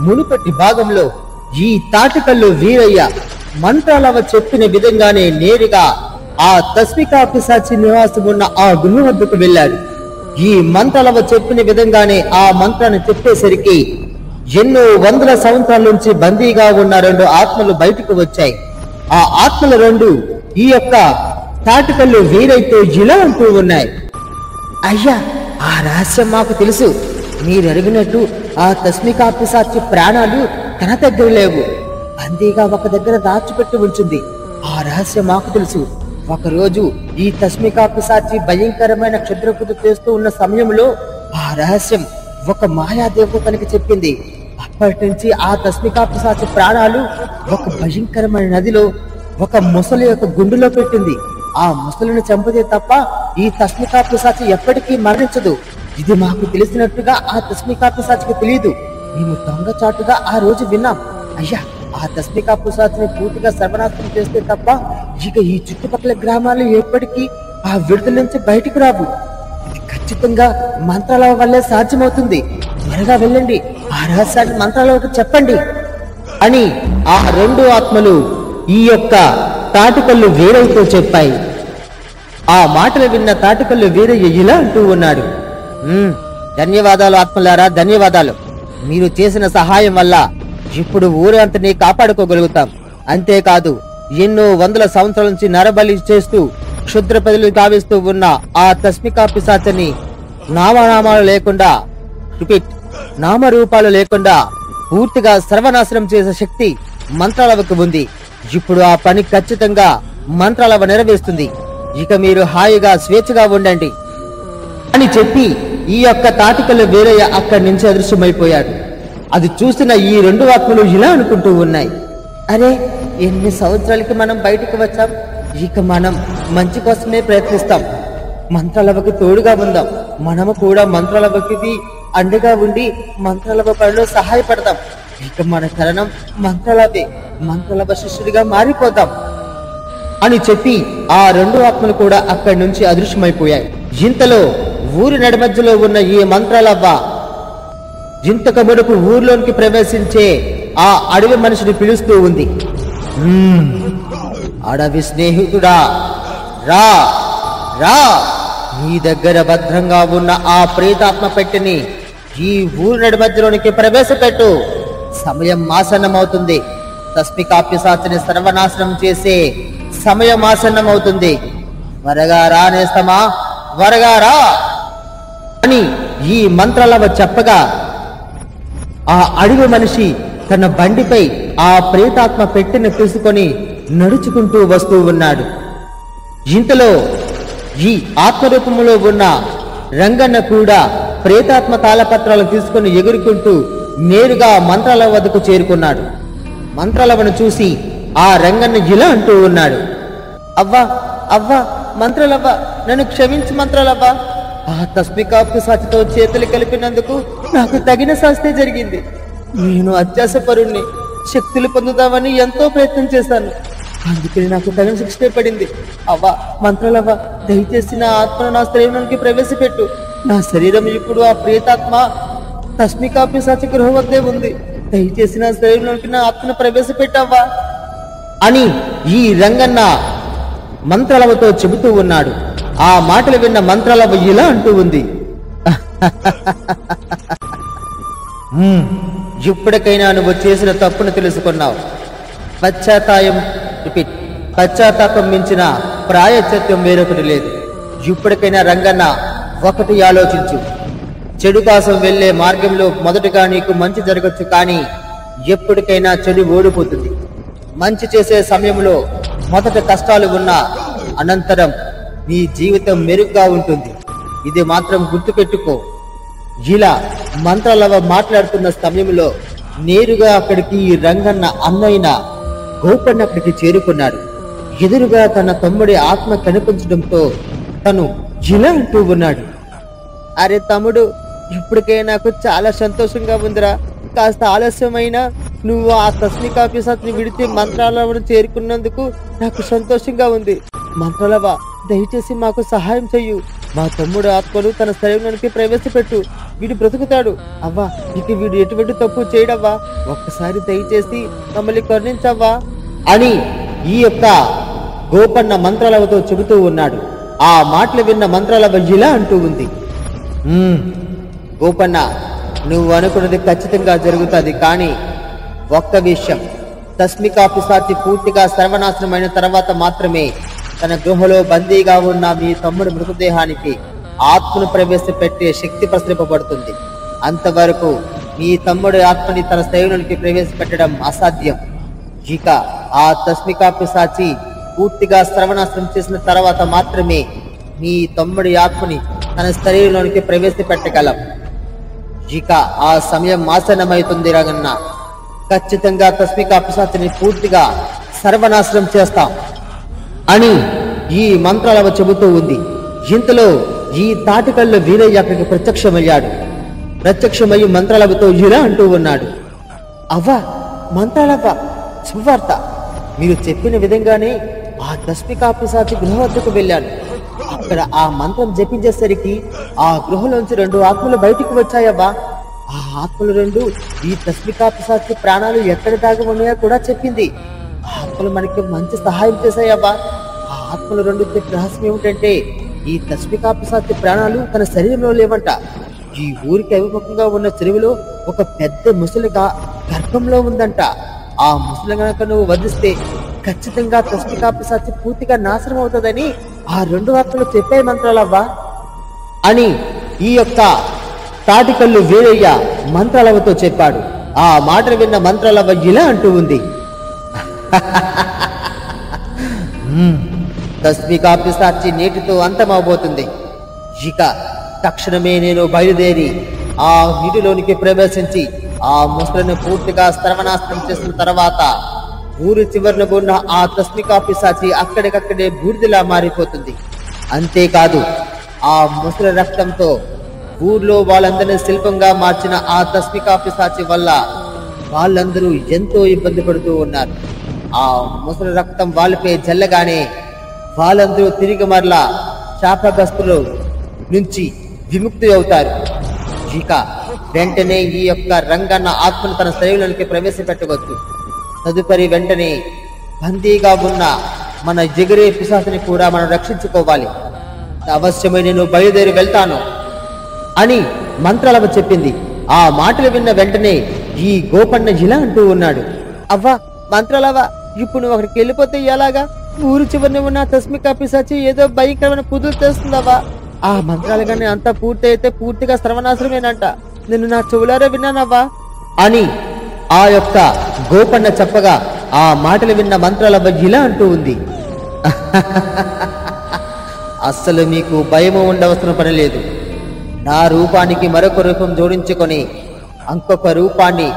మునుపటి భాగంలో ఈ తాటికల్లు వీరయ్య మంత్రాలవ చెప్పిన విధంగానే నేరుగా ఆ తస్మికా పిశాచి నివాసం ఉన్న ఆ గుహ వద్దకు వెళ్ళాడు. ఈ మంత్రాలవ చెప్పిన విధంగానే ఆ మంత్రాన్ని చెప్పేసరికి ఎన్నో వందల సంవత్సరాల నుంచి బందీగా ఉన్న 2 ఆత్మలు బయటకు వచ్చాయి. ఆ ఆత్మలు 2 ఈ యొక్క తాటికల్లు వీరైతో ఇలా అంటూ ఉన్నాయి. అయ్యా, ఆ రహస్యం మాకు తెలుసు. మీరు అడిగినట్టు ఆ తస్మికా పిశాచి ప్రాణాలు తన దగ్గర లేవు, బందీగా ఒక దగ్గర దాచిపెట్టి ఉంచింది. ఆ రహస్యం మాకు తెలుసు. ఒకరోజు ఈ తస్మికా పిశాచి భయంకరమైన క్షుద్రపూజ చేస్తూ ఉన్న సమయంలో ఆ రహస్యం ఒక మాయాదేవతనికి చెప్పింది. అప్పటి నుంచి ఆ తస్మికా పిశాచి ప్రాణాలు ఒక భయంకరమైన నదిలో ఒక ముసలి యొక్క గుండెలో పెట్టింది. ఆ ముసలిని చంపితే తప్ప ఈ తస్మికా పిశాచి ఎప్పటికీ మరణించదు. ఇది మాకు తెలిసినట్టుగా ఆ తస్మికా పిశాచికి తెలియదు. మేము దొంగచాటుగా ఆ రోజు విన్నాం. అయ్యా, ఆ తస్మికా పిశాచిని పూర్తిగా సర్వనాశనం చేస్తే తప్ప ఇక ఈ చుట్టుపక్కల గ్రామాలు ఎప్పటికీ ఆ విడుదల నుంచి బయటికి రావు. ఇది ఖచ్చితంగా మంత్రాల వల్లే సాధ్యమవుతుంది. త్వరగా వెళ్ళండి, ఆ రహస్యాన్ని మంత్రాలకు చెప్పండి అని ఆ 2 ఆత్మలు ఈ యొక్క తాటికల్లు వీరయ్యతో చెప్పాయి. ఆ మాటలు విన్న తాటికల్లు వీరయ్య ఇలా అంటూ ఉన్నాడు. ధన్యవాదాలు ఆత్మలారా, ధన్యవాదాలు. మీరు చేసిన సహాయం వల్ల ఇప్పుడు ఊరంతని కాపాడుకోగలుగుతాం. అంతేకాదు, ఎన్నో వందల సంవత్సరాల నుంచి నరబలి చేస్తూ క్షుద్ర ప్రజలు కావిస్తూ ఉన్న ఆ తస్మికా పిశాచని నామనామాలు లేకుండా, నామరూపాలు లేకుండా పూర్తిగా సర్వనాశనం చేసే శక్తి మంత్రాలవకు ఉంది. ఇప్పుడు ఆ పని ఖచ్చితంగా మంత్రాలవ నెరవేరుస్తుంది. ఇక మీరు హాయిగా స్వేచ్ఛగా ఉండండి అని చెప్పి ఈ యొక్క తాటికల్లు వీరయ్య అక్కడి నుంచి అదృశ్యమైపోయాడు. అది చూసిన ఈ 2 ఆత్మలు ఇలా అనుకుంటూ ఉన్నాయి. అరే, ఎన్ని సంవత్సరాలకి మనం బయటకు వచ్చాం. ఇక మనం మంచి కోసమే ప్రయత్నిస్తాం. మంత్రాలవకి తోడుగా ఉందాం. మనము కూడా మంత్రాలవకి అండగా ఉండి మంత్రాలవ పనిలో సహాయపడతాం. ఇక మన తరుణం మంత్రాలవే. మంత్రాలవ శిష్యుడిగా మారిపోతాం అని చెప్పి ఆ 2 ఆత్మలు కూడా అక్కడి నుంచి అదృశ్యమైపోయాయి. ఇంతలో ఊరి నడిమధ్యలో ఉన్న ఈ మంత్రాలవ్వ ఇంతకు మునుపు ఊర్లోనికి ప్రవేశించే ఆ అడవి మనిషిని పిలుస్తూ ఉంది. అడవి స్నేహితుడా, రా రా, నీ దగ్గర భద్రంగా ఉన్న ఆ ప్రేతాత్మ పెట్టిని ఈ ఊరి నడిమధ్యలోనికి ప్రవేశపెట్టు. సమయం ఆసన్నమవుతుంది. తస్మికా పిశాచిని సర్వనాశనం చేసే సమయం ఆసన్నమవుతుంది. త్వరగా రా నేస్తమా, త్వరగా రా అని ఈ మంత్రాలవ చెప్పగా ఆ అడవి మనిషి తన బండిపై ఆ ప్రేతాత్మ పెట్టిన తీసుకొని నడుచుకుంటూ వస్తూ ఉన్నాడు. ఇంతలో ఈ ఆత్మరూపంలో ఉన్న రంగన్న కూడా ప్రేతాత్మ తాళపత్రాలు తీసుకుని ఎగురుకుంటూ నేరుగా మంత్రాలవ వద్దకు చేరుకున్నాడు. మంత్రాలవను చూసి ఆ రంగన్న ఇలా అంటూ ఉన్నాడు. అవ్వా అవ్వా, మంత్రాలవ్వ, నన్ను క్షమించు మంత్రాలవ్వ. ఆ తస్మికా పిశాచితో చేతులు కలిపినందుకు నాకు తగిన శాస్తి జరిగింది. నేను అత్యాసపరుణ్ణి, శక్తులు పొందుదామని ఎంతో ప్రయత్నం చేశాను. అందుకని నాకు తగిన శిక్షే పడింది. అవ్వా మంత్రాలవ్వ, దయచేసి నా ఆత్మను నా శరీరంలోకి ప్రవేశపెట్టు. నా శరీరం ఇప్పుడు ఆ ప్రేతాత్మ తస్మికా పిశాచి గృహ వద్దే ఉంది. దయచేసి నా శరీరంలోకి నా ఆత్మను ప్రవేశపెట్టవ్వా అని ఈ రంగన్న మంత్రాలవతో చెబుతూ ఉన్నాడు. ఆ మాటలు విన్న మంత్రాలవ ఇలా అంటూ ఉంది. ఇప్పటికైనా నువ్వు చేసిన తప్పును తెలుసుకున్నావు. పశ్చాత్తాపం మించిన ప్రాయశ్చిత్తం వేరొకటి లేదు. ఇప్పటికైనా రంగన్న ఒకటి ఆలోచించు. చెడు కోసం వెళ్లే మార్గంలో మొదటగా నీకు మంచి జరగచ్చు, కానీ ఎప్పటికైనా చెడు ఓడిపోతుంది. మంచి చేసే సమయంలో మొదట కష్టాలు ఉన్నా అనంతరం నీ జీవితం మెరుగ్గా ఉంటుంది. ఇది మాత్రం గుర్తుపెట్టుకో. ఇలా మంత్రాలవ మాట్లాడుతున్న సమయంలో నేరుగా అక్కడికి ఈ రంగన్న అన్నయ్య గోపన్న అక్కడికి చేరుకున్నాడు. ఎదురుగా తన తమ్ముడి ఆత్మ కనిపించడంతో తను ఇలా అంటూ ఉన్నాడు. అరే తమ్ముడు, ఇప్పటికే నాకు చాలా సంతోషంగా ఉందిరా. కాస్త ఆలస్యమైనా నువ్వు ఆ తస్మికా పిశాచిని విడిచి మంత్రాలవను చేరుకున్నందుకు నాకు సంతోషంగా ఉంది. మంత్రాలవ, దయచేసి మాకు సహాయం చెయ్యు. మా తమ్ముడు ఆత్మను తన శరీరానికి ప్రవేశపెట్టు. వీడు బ్రతుకుతాడు. అవ్వా, ఇక వీడు ఎటువంటి తప్పు చేయడవ్వా, ఒక్కసారి దయచేసి మమ్మల్ని కరుణించవ్వా అని ఈ యొక్క గోపన్న మంత్రాలవతో చెబుతూ ఉన్నాడు. ఆ మాటలు విన్న మంత్రాలవ ఇలా అంటూ ఉంది, గోపన్న, నువ్వు అనుకున్నది ఖచ్చితంగా జరుగుతుంది. కానీ ఒక్క విషయం, తస్మికా పిశాచి పూర్తిగా సర్వనాశనమైన తర్వాత మాత్రమే తన గృహలో బందీగా ఉన్న మీ తమ్ముడి మృతదేహానికి ఆత్మను ప్రవేశపెట్టే శక్తి ప్రసరింపబడుతుంది. అంతవరకు మీ తమ్ముడి ఆత్మని తన శరీరానికి ప్రవేశపెట్టడం అసాధ్యం. ఇక ఆ తస్మికా పిశాచి పూర్తిగా సర్వనాశనం చేసిన తర్వాత మాత్రమే మీ తమ్ముడి ఆత్మని తన శరీరంలోనికి ప్రవేశపెట్టగలం. ఇక ఆ సమయం ఆసన్నమవుతుంది రగన్న. ఖచ్చితంగా తస్మికా పిశాచిని పూర్తిగా సర్వనాశనం చేస్తాం అని ఈ మంత్రాలవ చెబుతూ ఉంది. ఇంతలో ఈ తాటికల్లో వీరయ్య అక్కడికి ప్రత్యక్షమయ్యాడు. ప్రత్యక్షమయ్యి మంత్రాలవతో ఇలా అంటూ ఉన్నాడు, అవ్వా, మంత్రాలవ్వ, శుభవార్త. మీరు చెప్పిన విధంగానే ఆ తస్మికా పిశాచి గృహ వద్దకు వెళ్ళాను. అక్కడ ఆ మంత్రం జపించేసరికి ఆ గృహలోంచి 2 ఆత్మలు బయటికి వచ్చాయవ్వా. ఆ ఆత్మలు 2 ఈ తస్మికా పిశాచి ప్రాణాలు ఎక్కడ దాగి ఉన్నాయో కూడా చెప్పింది. ఆ ఆత్మలు మనకి మంచి సహాయం చేశాయవ్వా. ఆ ఆత్మలు 2 చెప్పిన రహస్యం ఏమిటంటే, ఈ తస్మికా పిశాచి ప్రాణాలు తన శరీరంలో లేవంట. ఈ ఊరికి అభిముఖంగా ఉన్న చెరువులో ఒక పెద్ద ముసలిగా గర్భంలో ఉందంట. ఆ ముసలి గనక నువ్వు వధిస్తే ఖచ్చితంగా తస్మికా పిశాచి పూర్తిగా నాశనం అవుతుందని ఆ 2 ఆత్మలు చెప్పే మంత్రాలవ్వా అని ఈ యొక్క తాటికల్లు వీరయ్య మంత్రాలవతో చెప్పాడు. ఆ మాటలు విన్న మంత్రాలవ్వ ఇలా అంటూ ఉంది, తస్మికా పిశాచి నేటితో అంతమవబోతుంది. ఇక తక్షణమే నేను బయలుదేరి ఆ నీటిలోనికి ప్రవేశించి ఆ ముసలిని పూర్తిగా సర్వనాశనం చేసిన తర్వాత ఊరి చివరిన ఉన్న ఆ తస్మికా పిశాచి అక్కడికక్కడే బూడిదలా మారిపోతుంది. అంతేకాదు, ఆ ముసలి రక్తంతో ఊర్లో వాళ్ళందరినీ శిల్పంగా మార్చిన ఆ తస్మికా పిశాచి వల్ల వాళ్ళందరూ ఎంతో ఇబ్బంది పడుతూ ఉన్నారు. ఆ ముసలి రక్తం వాళ్ళపై జల్లగానే వాళ్ళందరూ తిరిగి మరలా శాపగ్రస్తుల నుంచి విముక్తి అవుతారు. ఇక వెంటనే ఈ యొక్క రంగన్న ఆత్మను తన శరీరానికి ప్రవేశపెట్టవచ్చు. తదుపరి వెంటనే బందీగా ఉన్న మన ఎగిరే పిశాచిని కూడా మనం రక్షించుకోవాలి. అవశ్యమై నేను బయలుదేరి వెళ్తాను అని మంత్రాలవ చెప్పింది. ఆ మాటలు విన్న వెంటనే ఈ గోపన్న ఇలా అంటూ ఉన్నాడు, అవ్వా, మంత్రాలవ, ఇప్పుడు నువ్వు అక్కడికి వెళ్ళిపోతే ఎలాగా? ఊరు చివరిని ఉన్న తస్మికా పిశాచి ఏదో భయంకరమైన పుదులు చేస్తుందవ్వా. ఆ మంత్రాలుగానే అంతా పూర్తి అయితే పూర్తిగా సర్వనాశనమేనంట. నిన్ను నా చెవులారా విన్నానవ్వా అని ఆ యొక్క గోపన్న చెప్పగా ఆ మాటలు విన్న మంత్రాలవ్వ ఇలా అంటూ ఉంది, అస్సలు మీకు భయము ఉండవలసిన పని లేదు. నా రూపానికి మరొక రూపం జోడించుకొని ఇంకొక రూపాన్ని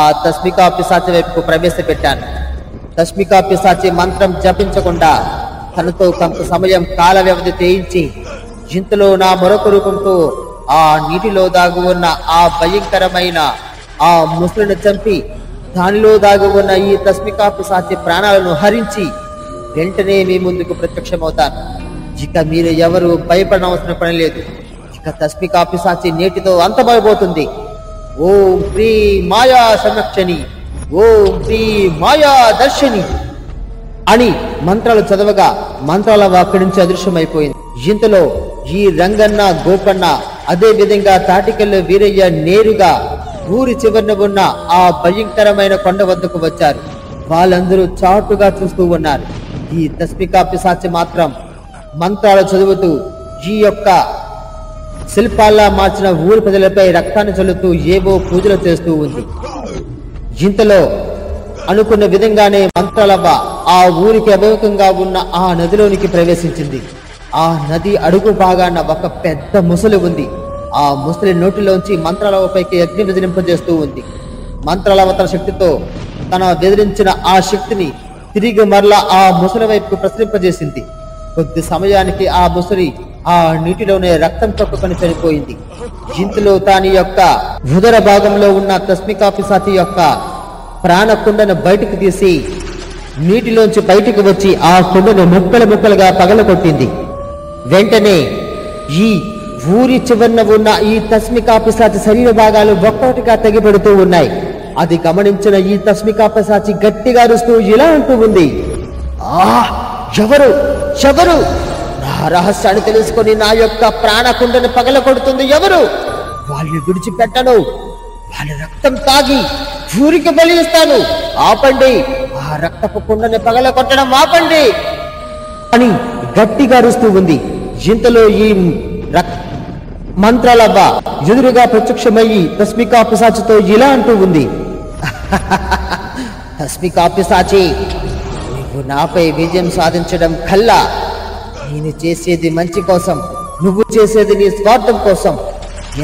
ఆ తస్మికా పిశాచి వైపుకు ప్రవేశపెట్టాను. తస్మికా పిశాచి మంత్రం జపించకుండా తనతో కొంత సమయం కాల వ్యవధి చేయించి ఇంతలో నా మరొక రూపంతో ఆ నీటిలో దాగి ఉన్న ఆ భయంకరమైన ఆ ముసలిని చంపి దానిలో దాగి ఉన్న ఈ తస్మికా పిశాచి ప్రాణాలను హరించి వెంటనే మీ ముందుకు ప్రత్యక్షమవుతాను. ఇక మీరు ఎవరు భయపడనవసరం పని లేదు. ఇక తస్మికా పిశాచి నేటితో అంతమైపోతుంది. ఓం శ్రీ మాయా సంరక్షణి, ఓం శ్రీ మాయా దర్శని అని మంత్రాలు చదవగా మంత్రాల అక్కడి నుంచి అదృశ్యమైపోయింది. ఇంతలో ఈ రంగన్న, గోపన్న, అదే విధంగా తాటికల్లో వీరయ్య నేరుగా ఊరి చివరిన ఉన్న ఆ భయంకరమైన కొండ వద్దకు వచ్చారు. వాళ్ళందరూ చాటుగా చూస్తూ ఉన్నారు. ఈ తస్మికా పిశాచి మాత్రం మంత్రాలు చదువుతూ ఈ యొక్క శిల్పాల్లా మార్చిన ఊరి ప్రజలపై రక్తాన్ని చల్లుతూ ఏవో పూజలు చేస్తూ ఉంది. ఇంతలో అనుకున్న విధంగానే మంత్రాలవ్వ ఆ ఊరికి అభిముఖంగా ఉన్న ఆ నదిలోనికి ప్రవేశించింది. ఆ నది అడుగు భాగాన ఒక పెద్ద ముసలి ఉంది. ఆ ముసలి నోటిలోంచి మంత్రాలవపైకి అగ్ని విదిలింపజేస్తూ ఉంది. మంత్రాలవ తన శక్తితో తన బెదిరించిన ఆ శక్తిని తిరిగి మరలా ఆ ముసలి వైపుకు ప్రసరింపజేసింది. కొద్ది సమయానికి ఆ ముసలి ఆ నీటిలోనే రక్తం తొక్కుకొని చనిపోయింది. ఇంతలో దాని యొక్క ఉదర భాగంలో ఉన్న తస్మికా పిశాచి యొక్క ప్రాణకుండను బయటకు తీసి నీటిలోంచి బయటికి వచ్చి ఆ కుండను ముక్కలు ముక్కలుగా పగలగొట్టింది. వెంటనే ఈ ఊరి చివరన ఉన్న ఈ తస్మికా పిశాచి శరీర భాగాలు ఒక్కొక్కటిగా తెగిపడుతూ ఉన్నాయి. అది గమనించిన ఈ తస్మికా పిశాచి గట్టిగా అరుస్తూ ఇలా అంటూ ఉంది, ఎవరు ఎవరు నా రహస్యాన్ని తెలుసుకొని నా యొక్క ప్రాణకుండను పగలగొడుతుంది ఎవరు? వాళ్ళని విడిచిపెట్టను, వాళ్ళ రక్తం తాగి ఊరికి బలి ఇస్తాను, ఆపండి, ఆ రక్తపు కుండని పగలగొట్టడం ఆపండి అని గట్టిగా అరుస్తూ ఉంది. ఇంతలో ఈ మంత్రాలవ్వ ఎదురుగా ప్రత్యక్షమయ్యి తస్మికా పిశాచితో ఇలా అంటూ ఉంది, తస్మికా పిశాచి, నువ్వు నాపై విజయం సాధించడం కల్లా నేను చేసేది మంచి కోసం, నువ్వు చేసేది నీ స్వార్థం కోసం.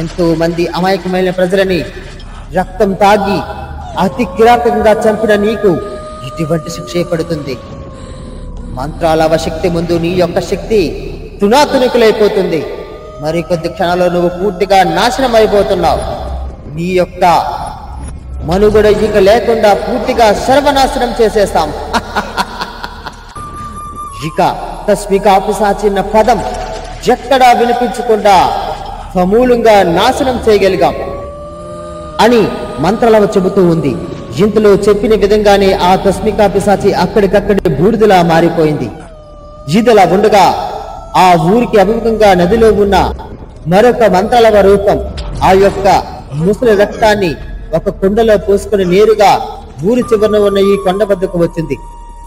ఎంతో మంది అమాయకమైన ప్రజలని రక్తం తాగి అతి కిరాతకంగా చంపిన నీకు ఇటువంటి శిక్ష పడుతుంది. మంత్రాలవ శక్తి ముందు నీ యొక్క శక్తి తునాతునికులైపోతుంది. మరికొద్ది క్షణాల్లో నువ్వు పూర్తిగా నాశనం అయిపోతున్నావు. నీ యొక్క మనుగడ ఇక లేకుండా పూర్తిగా సర్వనాశనం చేసేస్తాం. ఇక తస్మికా పిశాచిన పదం ఎక్కడా వినిపించకుండా సమూలంగా నాశనం చేయగలిగాం అని మంత్రాలవ చెబుతూ ఉంది. ఇంతలో చెప్పిన విధంగానే ఆ తస్మికా పిశాచి అక్కడికక్కడే బూడిదలా మారిపోయింది. ఇదిలా ఉండగా ఆ ఊరికి అభిముఖంగా నదిలో ఉన్న మరొక మంత్రాలవ రూపం ఆ యొక్క ముసలి రక్తాన్ని ఒక కుండలో పోసుకుని నేరుగా ఊరి చివరన ఉన్న ఈ కొండ వద్దకు వచ్చింది.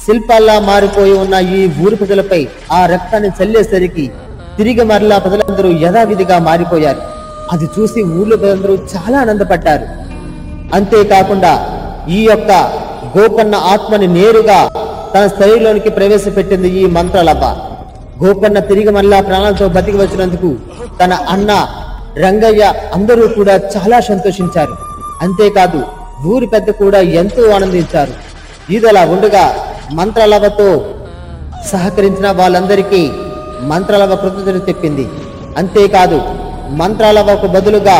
శిల్పాల్లా మారిపోయి ఉన్న ఈ ఊరి ప్రజలపై ఆ రక్తాన్ని చల్లేసరికి తిరిగి మరలా ప్రజలందరూ యథావిధిగా మారిపోయారు. అది చూసి ఊర్లో ప్రజలందరూ చాలా ఆనందపడ్డారు. అంతేకాకుండా ఈ యొక్క గోపన్న ఆత్మని నేరుగా తన శరీరంలోనికి ప్రవేశపెట్టింది ఈ మంత్రాలవ్వ. గోపన్న తిరిగి మరలా ప్రాణాలతో బతికి వచ్చినందుకు తన అన్న రంగయ్య అందరూ కూడా చాలా సంతోషించారు. అంతేకాదు ఊరి పెద్ద కూడా ఎంతో ఆనందించారు. ఇదిలా ఉండగా మంత్రాలవ్వతో సహకరించిన వాళ్ళందరికీ మంత్రాలవ్వ కృతజ్ఞతలు తెప్పింది. అంతేకాదు మంత్రాలవ్వకు బదులుగా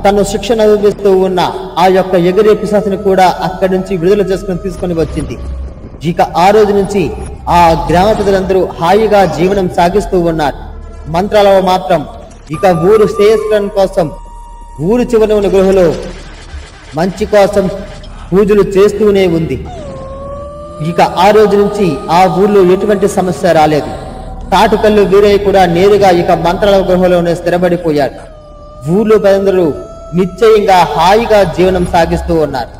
తను శిక్షణ అనుభవిస్తూ ఉన్న ఆ యొక్క ఎగిరే పిశాచిని కూడా అక్కడి నుంచి విడుదల చేసుకుని తీసుకొని వచ్చింది. ఇక ఆ రోజు నుంచి ఆ గ్రామ ప్రజలందరూ హాయిగా జీవనం సాగిస్తూ ఉన్నారు. మంత్రాలవ్వ మాత్రం ఇక ఊరు శ్రేయస్కరణ కోసం ఊరు చివర ఉన్న గృహలో మంచి కోసం పూజలు చేస్తూనే ఉంది. ఇక ఆ రోజు నుంచి ఆ ఊర్లో ఎటువంటి సమస్య రాలేదు. తాటికల్లు వీరయ్య కూడా నేరుగా ఇక మంత్రాలవ్వ గృహలోనే స్థిరపడిపోయాడు. ఊర్లో ప్రజలందరూ నిశ్చయంగా హాయిగా జీవనం సాగిస్తూ ఉన్నారు.